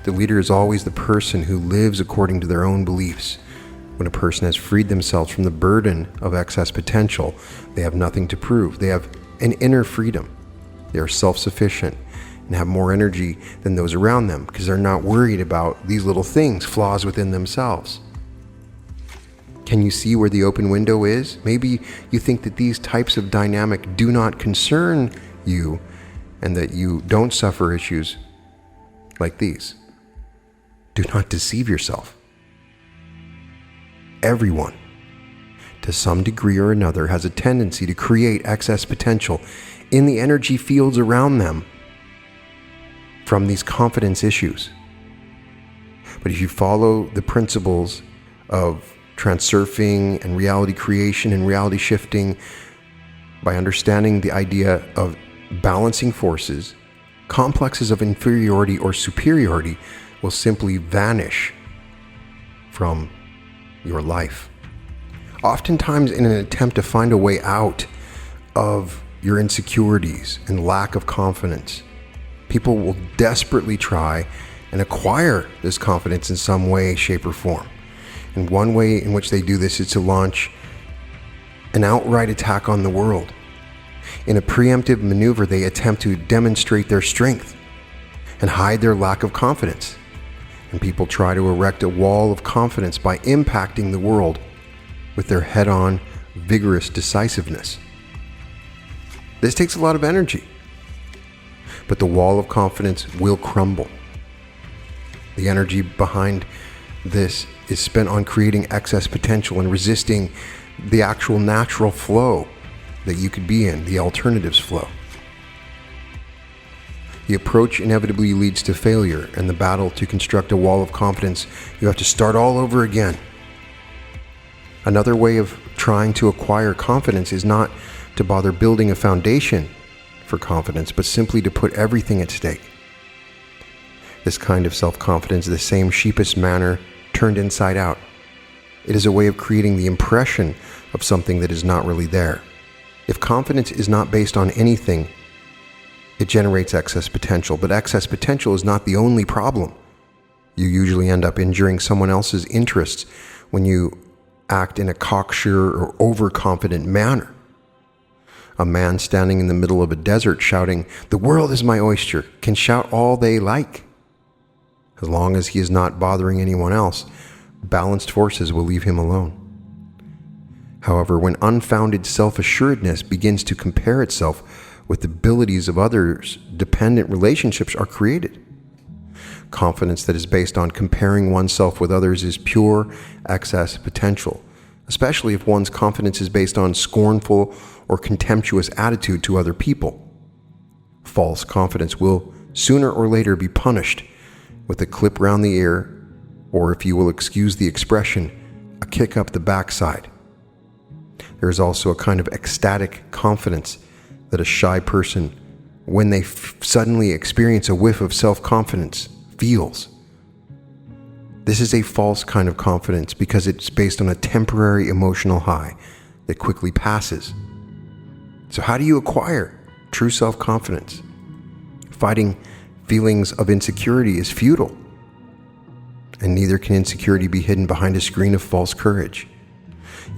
the leader is always the person who lives according to their own beliefs. When a person has freed themselves from the burden of excess potential, they have nothing to prove. They have an inner freedom. They are self-sufficient and have more energy than those around them because they're not worried about these little things, flaws within themselves. Can you see where the open window is? Maybe you think that these types of dynamic do not concern you and that you don't suffer issues like these. Do not deceive yourself. Everyone, to some degree or another, has a tendency to create excess potential in the energy fields around them from these confidence issues. But if you follow the principles of transurfing and reality creation and reality shifting by understanding the idea of balancing forces, complexes of inferiority or superiority will simply vanish from your life. Oftentimes, in an attempt to find a way out of your insecurities and lack of confidence, people will desperately try and acquire this confidence in some way, shape, or form. And one way in which they do this is to launch an outright attack on the world. In a preemptive maneuver, they attempt to demonstrate their strength and hide their lack of confidence. And people try to erect a wall of confidence by impacting the world with their head-on, vigorous decisiveness. This takes a lot of energy. but the wall of confidence will crumble. The energy behind this is spent on creating excess potential and resisting the actual natural flow that you could be in, the alternatives flow. The approach inevitably leads to failure, and the battle to construct a wall of confidence, you have to start all over again. Another way of trying to acquire confidence is not to bother building a foundation for confidence, but simply to put everything at stake. This kind of self-confidence is the same sheepish manner turned inside out. It is a way of creating the impression of something that is not really there. If confidence is not based on anything, it generates excess potential, but excess potential is not the only problem. You usually end up injuring someone else's interests when you act in a cocksure or overconfident manner. A man standing in the middle of a desert shouting, "The world is my oyster," can shout all they like. As long as he is not bothering anyone else, balanced forces will leave him alone. However, when unfounded self-assuredness begins to compare itself with the abilities of others, dependent relationships are created. Confidence that is based on comparing oneself with others is pure excess potential, especially if one's confidence is based on scornful or contemptuous attitude to other people. False confidence will sooner or later be punished with a clip round the ear, or if you will excuse the expression, a kick up the backside. There is also a kind of ecstatic confidence that a shy person, when they suddenly experience a whiff of self-confidence, feels. This is a false kind of confidence because it's based on a temporary emotional high that quickly passes. So how do you acquire true self-confidence? Fighting feelings of insecurity is futile, and neither can insecurity be hidden behind a screen of false courage.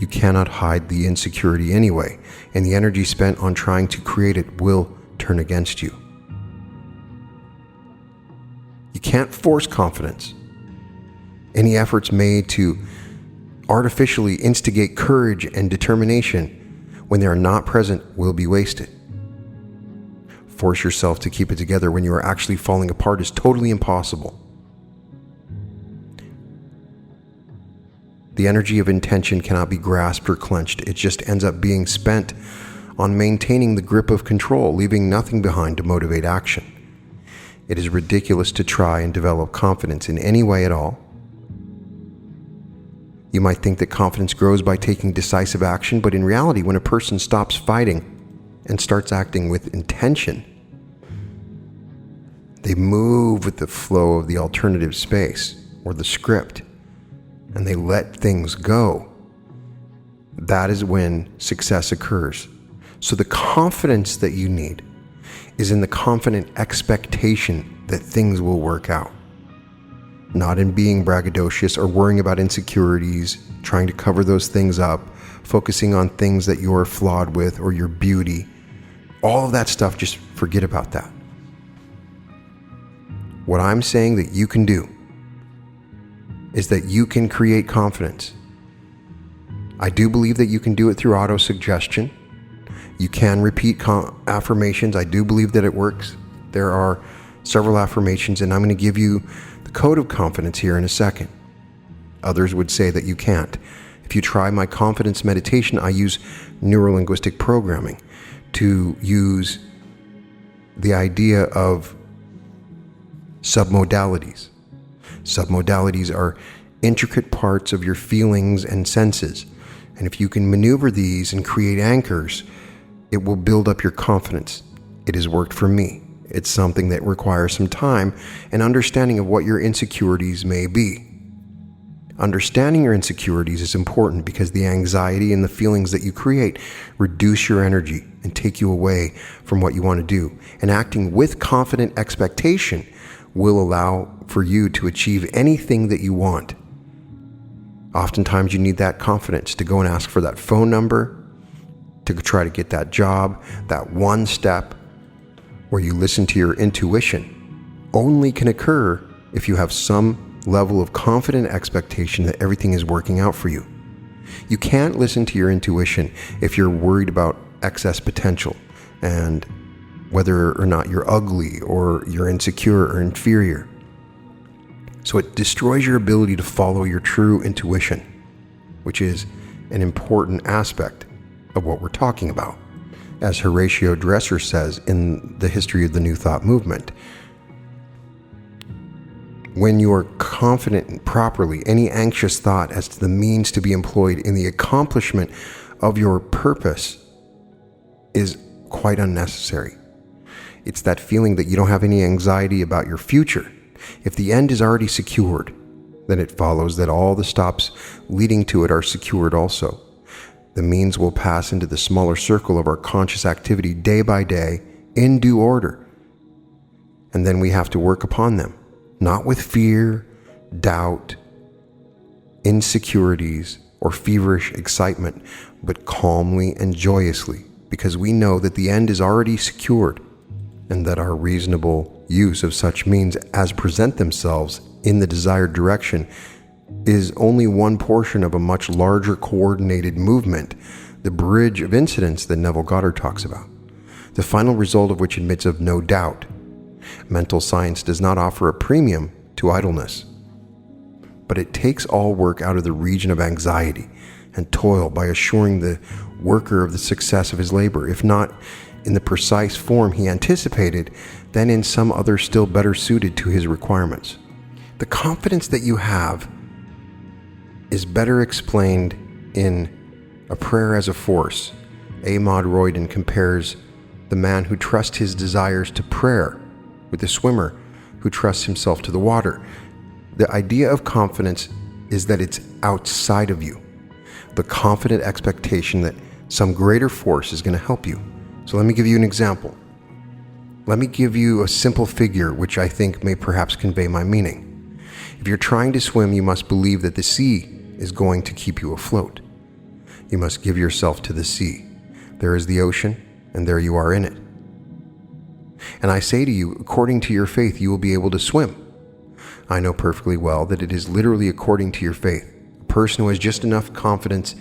You cannot hide the insecurity anyway, and the energy spent on trying to create it will turn against you. You can't force confidence. Any efforts made to artificially instigate courage and determination when they are not present will be wasted. Force yourself to keep it together when you are actually falling apart is totally impossible. The energy of intention cannot be grasped or clenched. It just ends up being spent on maintaining the grip of control, leaving nothing behind to motivate action. It is ridiculous to try and develop confidence in any way at all. You might think that confidence grows by taking decisive action, but in reality, when a person stops fighting and starts acting with intention, they move with the flow of the alternative space or the script, and they let things go. That is when success occurs. So the confidence that you need is in the confident expectation that things will work out, not in being braggadocious or worrying about insecurities, trying to cover those things up, focusing on things that you're flawed with or your beauty. All of that stuff, just forget about that. What I'm saying that you can do is that you can create confidence. I do believe that you can do it through auto-suggestion. You can repeat affirmations. I do believe that it works. There are several affirmations, and I'm going to give you the code of confidence here in a second. Others would say that you can't. If you try my confidence meditation, I use neurolinguistic programming to use the idea of submodalities. Submodalities are intricate parts of your feelings and senses. And if you can maneuver these and create anchors, it will build up your confidence. It has worked for me. It's something that requires some time and understanding of what your insecurities may be. Understanding your insecurities is important because the anxiety and the feelings that you create reduce your energy and take you away from what you want to do. And acting with confident expectation will allow for you to achieve anything that you want. Oftentimes you need that confidence to go and ask for that phone number, to try to get that job. That one step where you listen to your intuition only can occur if you have some level of confident expectation that everything is working out for you. You can't listen to your intuition if you're worried about excess potential and whether or not you're ugly or you're insecure or inferior. So it destroys your ability to follow your true intuition, which is an important aspect of what we're talking about. As Horatio Dresser says in The History of the New Thought Movement, when you are confident properly, any anxious thought as to the means to be employed in the accomplishment of your purpose is quite unnecessary. It's that feeling that you don't have any anxiety about your future. If the end is already secured, then it follows that all the stops leading to it are secured also. The means will pass into the smaller circle of our conscious activity day by day in due order. And then we have to work upon them, not with fear, doubt, insecurities, or feverish excitement, but calmly and joyously, because we know that the end is already secured and that our reasonable use of such means as present themselves in the desired direction is only one portion of a much larger coordinated movement, the bridge of incidents that Neville Goddard talks about, the final result of which admits of no doubt. Mental science does not offer a premium to idleness, but it takes all work out of the region of anxiety and toil by assuring the worker of the success of his labor, if not in the precise form he anticipated, then in some other still better suited to his requirements. The confidence that you have is better explained in A Prayer as a Force. A. Maud Royden compares the man who trusts his desires to prayer with the swimmer who trusts himself to the water. The idea of confidence is that it's outside of you, the confident expectation that some greater force is going to help you. So let me give you an example. Let me give you a simple figure which I think may perhaps convey my meaning. If you're trying to swim, you must believe that the sea is going to keep you afloat. You must give yourself to the sea. There is the ocean, and there you are in it. And I say to you, according to your faith, you will be able to swim. I know perfectly well that it is literally according to your faith. A person who has just enough confidence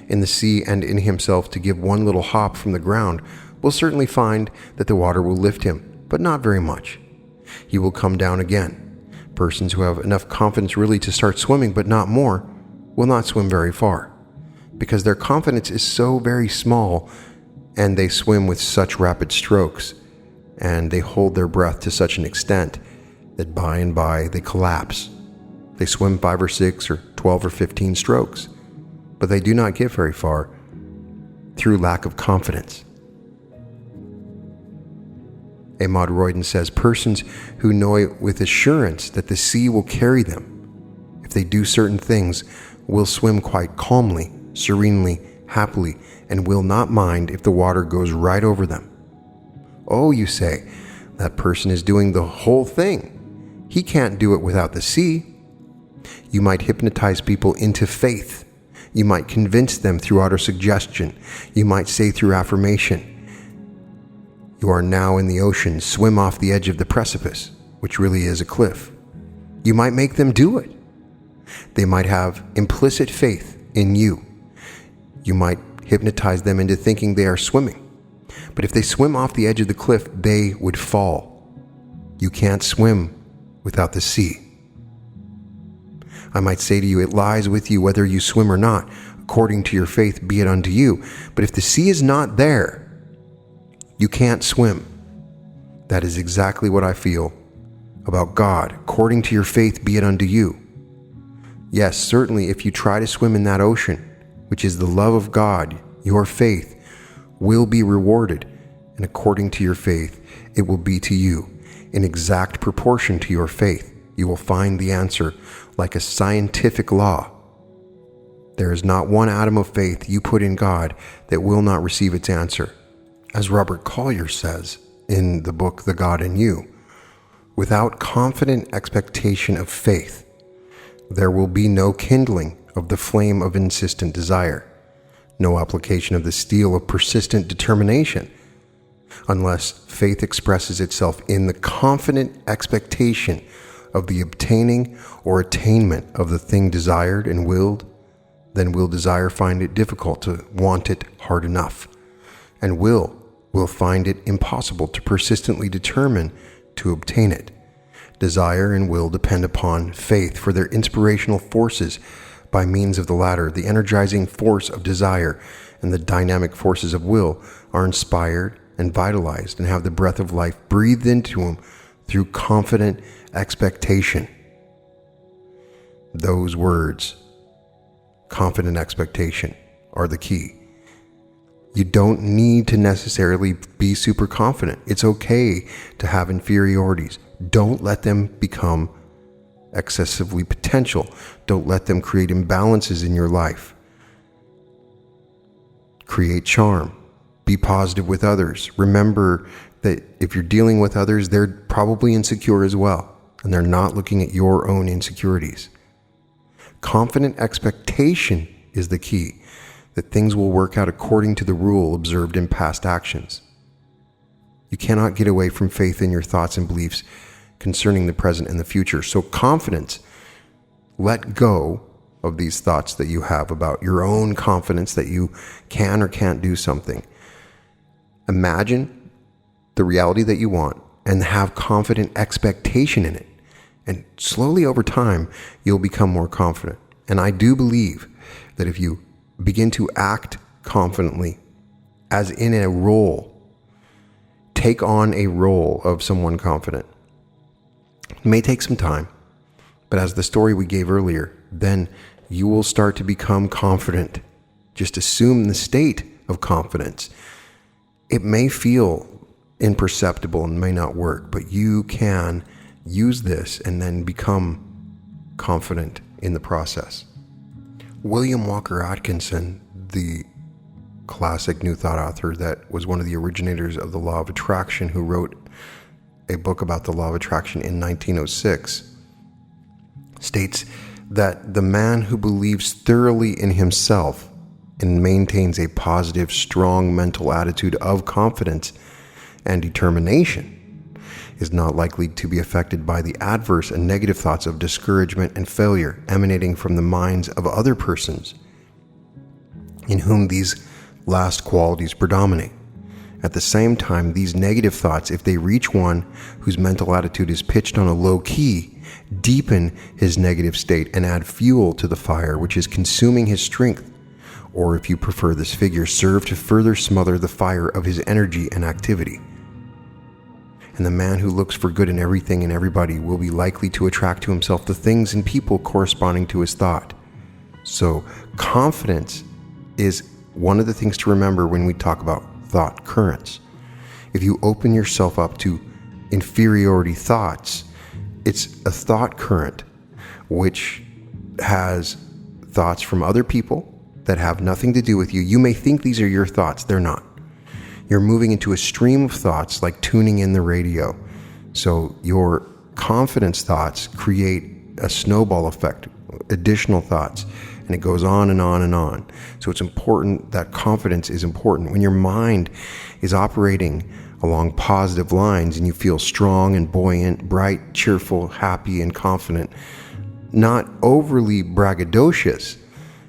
in the sea and in himself to give one little hop from the ground will certainly find that the water will lift him, but not very much. He will come down again. Persons who have enough confidence really to start swimming, but not more, will not swim very far, because their confidence is so very small, and they swim with such rapid strokes, and they hold their breath to such an extent that by and by they collapse. They swim 5 or 6 or 12 or 15 strokes, but they do not get very far through lack of confidence. A. Maud Royden says, persons who know with assurance that the sea will carry them, if they do certain things, will swim quite calmly, serenely, happily, and will not mind if the water goes right over them. Oh, you say, that person is doing the whole thing. He can't do it without the sea. You might hypnotize people into faith. You might convince them through autosuggestion. You might say through affirmation, you are now in the ocean, swim off the edge of the precipice, which really is a cliff. You might make them do it. They might have implicit faith in you. You might hypnotize them into thinking they are swimming. But if they swim off the edge of the cliff, they would fall. You can't swim without the sea. I might say to you, it lies with you whether you swim or not. According to your faith, be it unto you. But if the sea is not there, you can't swim. That is exactly what I feel about God. According to your faith, be it unto you. Yes, certainly if you try to swim in that ocean, which is the love of God, your faith will be rewarded. And according to your faith, it will be to you in exact proportion to your faith. You will find the answer like a scientific law. There is not one atom of faith you put in God that will not receive its answer. As Robert Collier says in the book The God in You, without confident expectation of faith, there will be no kindling of the flame of insistent desire, no application of the steel of persistent determination, unless faith expresses itself in the confident expectation of the obtaining or attainment of the thing desired and willed. Then will desire find it difficult to want it hard enough, and will will find it impossible to persistently determine to obtain it. Desire and will depend upon faith for their inspirational forces by means of the latter. The energizing force of desire and the dynamic forces of will are inspired and vitalized and have the breath of life breathed into them through confident expectation. Those words, confident expectation, are the key. You don't need to necessarily be super confident. It's okay to have inferiorities. Don't let them become excessively potential. Don't let them create imbalances in your life. Create charm. Be positive with others. Remember that if you're dealing with others, they're probably insecure as well, and they're not looking at your own insecurities. Confident expectation is the key, that things will work out according to the rule observed in past actions. You cannot get away from faith in your thoughts and beliefs concerning the present and the future. So confidence, let go of these thoughts that you have about your own confidence that you can or can't do something. Imagine the reality that you want and have confident expectation in it. And slowly over time, you'll become more confident. And I do believe that if you begin to act confidently, as in a role, take on a role of someone confident. It may take some time, but as the story we gave earlier, then you will start to become confident. Just assume the state of confidence. It may feel imperceptible and may not work, but you can use this and then become confident in the process. William Walker Atkinson, the classic New Thought author that was one of the originators of the law of attraction, who wrote a book about the law of attraction in 1906, states that the man who believes thoroughly in himself and maintains a positive, strong mental attitude of confidence and determination is not likely to be affected by the adverse and negative thoughts of discouragement and failure emanating from the minds of other persons in whom these last qualities predominate. At the same time, these negative thoughts, if they reach one whose mental attitude is pitched on a low key, deepen his negative state and add fuel to the fire which is consuming his strength, or if you prefer this figure, serve to further smother the fire of his energy and activity. And the man who looks for good in everything and everybody will be likely to attract to himself the things and people corresponding to his thought. So confidence is one of the things to remember when we talk about thought currents. If you open yourself up to inferiority thoughts, it's a thought current which has thoughts from other people that have nothing to do with you. You may think these are your thoughts. They're not. You're moving into a stream of thoughts like tuning in the radio. So your confidence thoughts create a snowball effect, additional thoughts, and it goes on and on and on. So it's important that confidence is important. When your mind is operating along positive lines and you feel strong and buoyant, bright, cheerful, happy, and confident, not overly braggadocious,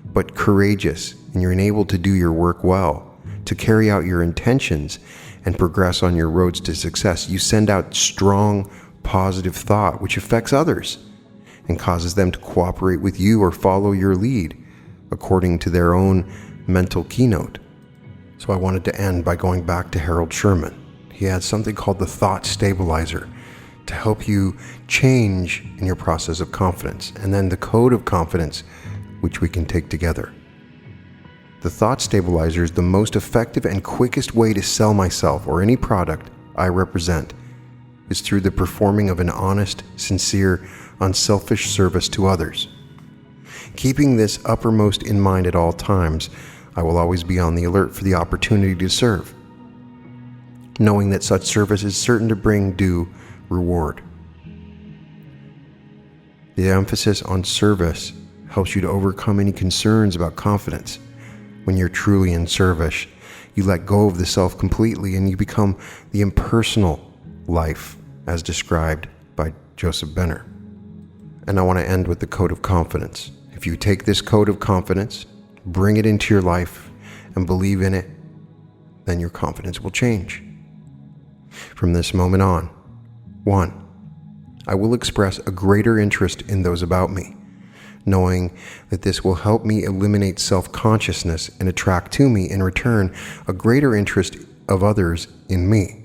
but courageous, and you're enabled to do your work well, to carry out your intentions and progress on your roads to success. You send out strong, positive thought, which affects others and causes them to cooperate with you or follow your lead according to their own mental keynote. So I wanted to end by going back to Harold Sherman. He had something called the thought stabilizer to help you change in your process of confidence, and then the code of confidence, which we can take together. The thought stabilizer is the most effective and quickest way to sell myself or any product I represent is through the performing of an honest, sincere, unselfish service to others. Keeping this uppermost in mind at all times, I will always be on the alert for the opportunity to serve, knowing that such service is certain to bring due reward. The emphasis on service helps you to overcome any concerns about confidence. When you're truly in service, you let go of the self completely and you become the impersonal life as described by Joseph Benner. And I want to end with the code of confidence. If you take this code of confidence, bring it into your life and believe in it, then your confidence will change. From this moment on, 1. I will express a greater interest in those about me, knowing that this will help me eliminate self-consciousness and attract to me in return a greater interest of others in me.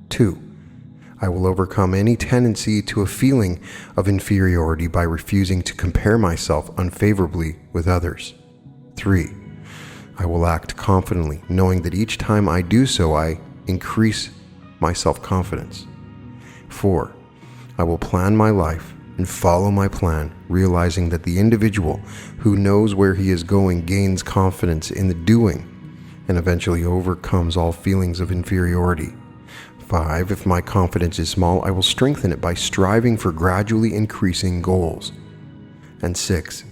2. I will overcome any tendency to a feeling of inferiority by refusing to compare myself unfavorably with others. 3. I will act confidently, knowing that each time I do so, I increase my self-confidence. 4. I will plan my life and follow my plan, realizing that the individual who knows where he is going gains confidence in the doing and eventually overcomes all feelings of inferiority. 5. If my confidence is small, I will strengthen it by striving for gradually increasing goals. And 6.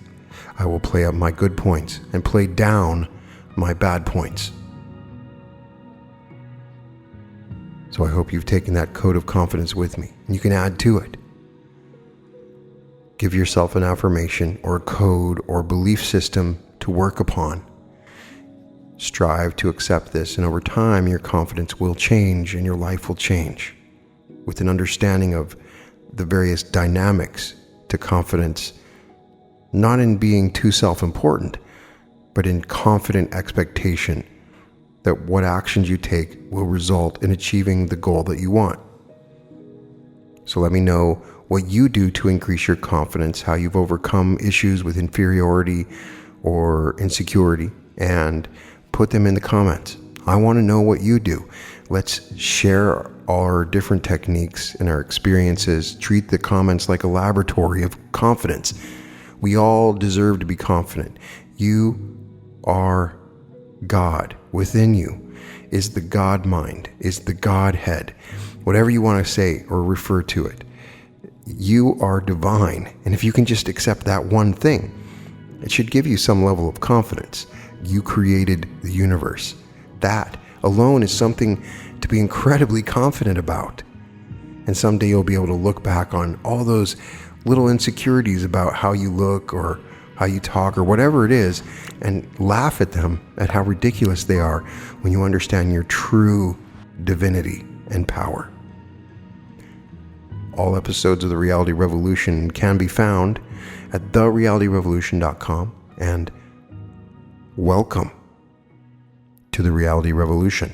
I will play up my good points and play down my bad points. So I hope you've taken that code of confidence with me, and you can add to it. Give yourself an affirmation or a code or belief system to work upon. Strive to accept this, and over time your confidence will change and your life will change with an understanding of the various dynamics to confidence, not in being too self-important, but in confident expectation that what actions you take will result in achieving the goal that you want. So let me know what you do to increase your confidence, how you've overcome issues with inferiority or insecurity, and put them in the comments. I want to know what you do. Let's share our different techniques and our experiences. Treat the comments like a laboratory of confidence. We all deserve to be confident. You are God. Within you is the God mind, is the Godhead, whatever you want to say or refer to it. You are divine, and if you can just accept that one thing, it should give you some level of confidence. You created the universe. That alone is something to be incredibly confident about. And someday you'll be able to look back on all those little insecurities about how you look or how you talk or whatever it is, and laugh at them, at how ridiculous they are when you understand your true divinity and power. All episodes of The Reality Revolution can be found at therealityrevolution.com, and welcome to The Reality Revolution.